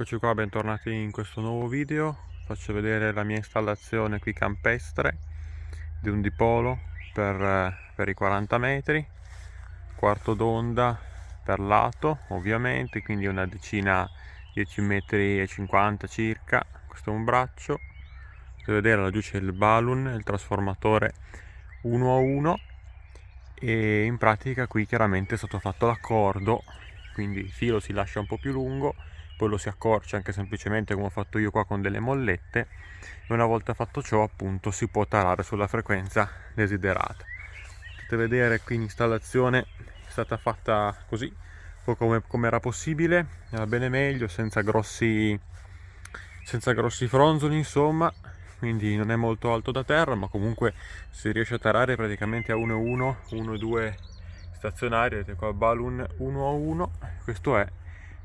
Eccoci qua, bentornati in questo nuovo video. Faccio vedere la mia installazione qui campestre di un dipolo per i 40 metri, quarto d'onda per lato ovviamente, quindi una decina, 10 metri e 50 circa. Questo è un braccio. Potete vedere laggiù c'è il balun, il trasformatore 1 a 1, e in pratica qui chiaramente è stato fatto l'accordo, quindi il filo si lascia un po' più lungo, poi lo si accorcia anche semplicemente come ho fatto io qua con delle mollette, e una volta fatto ciò appunto si può tarare sulla frequenza desiderata. Potete vedere qui l'installazione è stata fatta così, come era possibile, era bene meglio, senza grossi fronzoli insomma, quindi non è molto alto da terra, ma comunque si riesce a tarare praticamente a 1,1, 1,2 stazionario. Vedete qua balun 1 a 1. Questo è,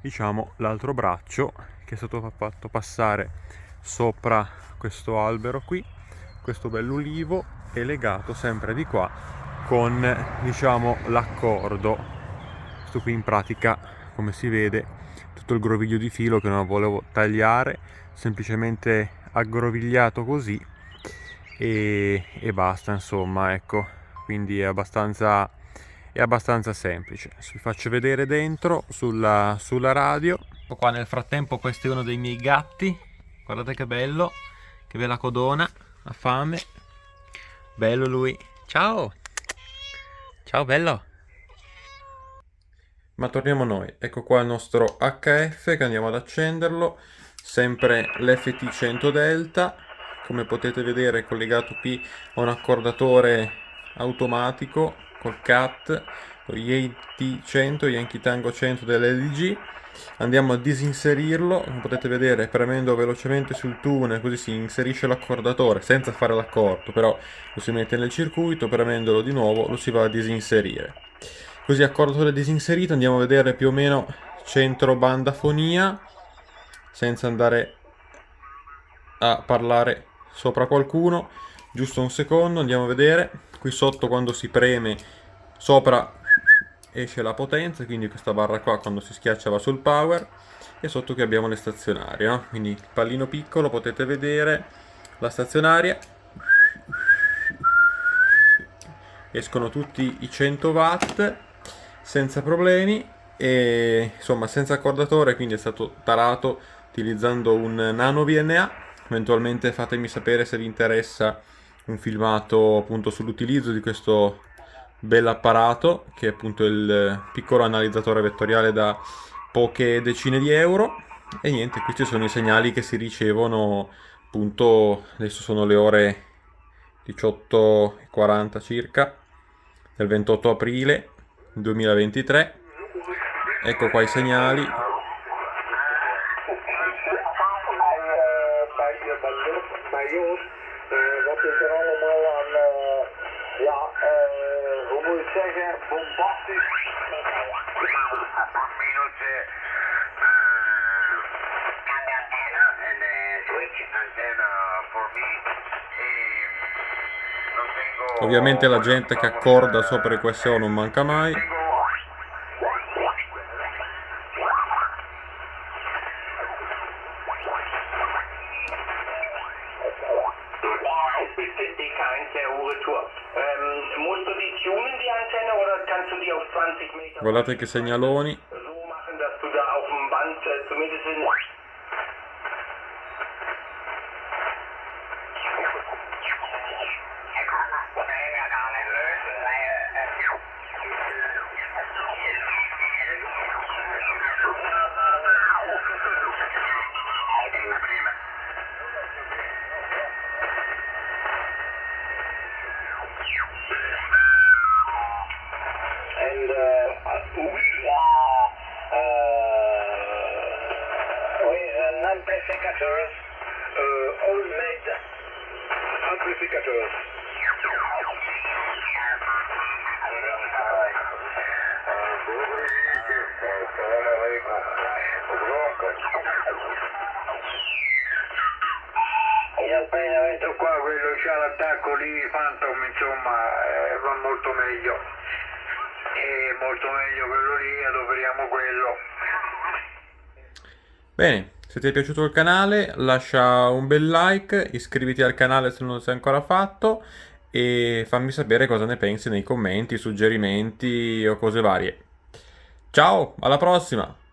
diciamo, l'altro braccio che è stato fatto passare sopra questo albero qui, questo bell'ulivo, è legato sempre di qua con, diciamo, l'accordo. Questo qui in pratica, come si vede, tutto il groviglio di filo che non volevo tagliare, semplicemente aggrovigliato così e basta, insomma, ecco. Quindi è abbastanza semplice. Vi faccio vedere dentro sulla radio. Qua nel frattempo questo è uno dei miei gatti, guardate che bello, che bella codona, ha fame, bello lui. Ciao bello. Ma torniamo a noi. Ecco qua il nostro HF che andiamo ad accenderlo, sempre l'FT100 Delta. Come potete vedere è collegato qui a un accordatore automatico col CAT, lo YT100, Yankee Tango 100 dell'LG. Andiamo a disinserirlo, come potete vedere premendo velocemente sul tuner, così si inserisce l'accordatore senza fare l'accordo, però lo si mette nel circuito, premendolo di nuovo lo si va a disinserire. Così accordatore disinserito, andiamo a vedere più o meno centro banda fonia, senza andare a parlare sopra qualcuno. Giusto un secondo, andiamo a vedere. Qui sotto quando si preme sopra esce la potenza, quindi questa barra qua quando si schiaccia va sul power, e sotto qui abbiamo le stazionarie, no? Quindi il pallino piccolo, potete vedere la stazionaria, escono tutti i 100 watt senza problemi, e insomma senza accordatore, quindi è stato tarato utilizzando un nano VNA. Eventualmente fatemi sapere se vi interessa un filmato appunto sull'utilizzo di questo bell'apparato, che è appunto il piccolo analizzatore vettoriale da poche decine di euro. E niente, questi sono i segnali che si ricevono appunto. Adesso sono le ore 18:40 circa del 28 aprile 2023. Ecco qua i segnali. Wat is er allemaal aan, ja, hoe moet ik zeggen, bombastisch. Minuten antenne en switch antenna for me. Ovviamente la gente che accorda sopra i QSO non manca mai. Musst du die tunen, die Antenne, oder kannst du die auf 20 Meter? Guardate che segnaloni. So machen, dass du da auf dem Band zumindest in. Amplificators, all made amplificators. E appena vedo qua quello c'ha l'attacco lì, Phantom, insomma, va molto meglio. E molto meglio quello lì, adoperiamo quello. Bene, Se ti è piaciuto il canale, lascia un bel like, iscriviti al canale se non lo sei ancora fatto e fammi sapere cosa ne pensi nei commenti, suggerimenti o cose varie. Ciao, alla prossima!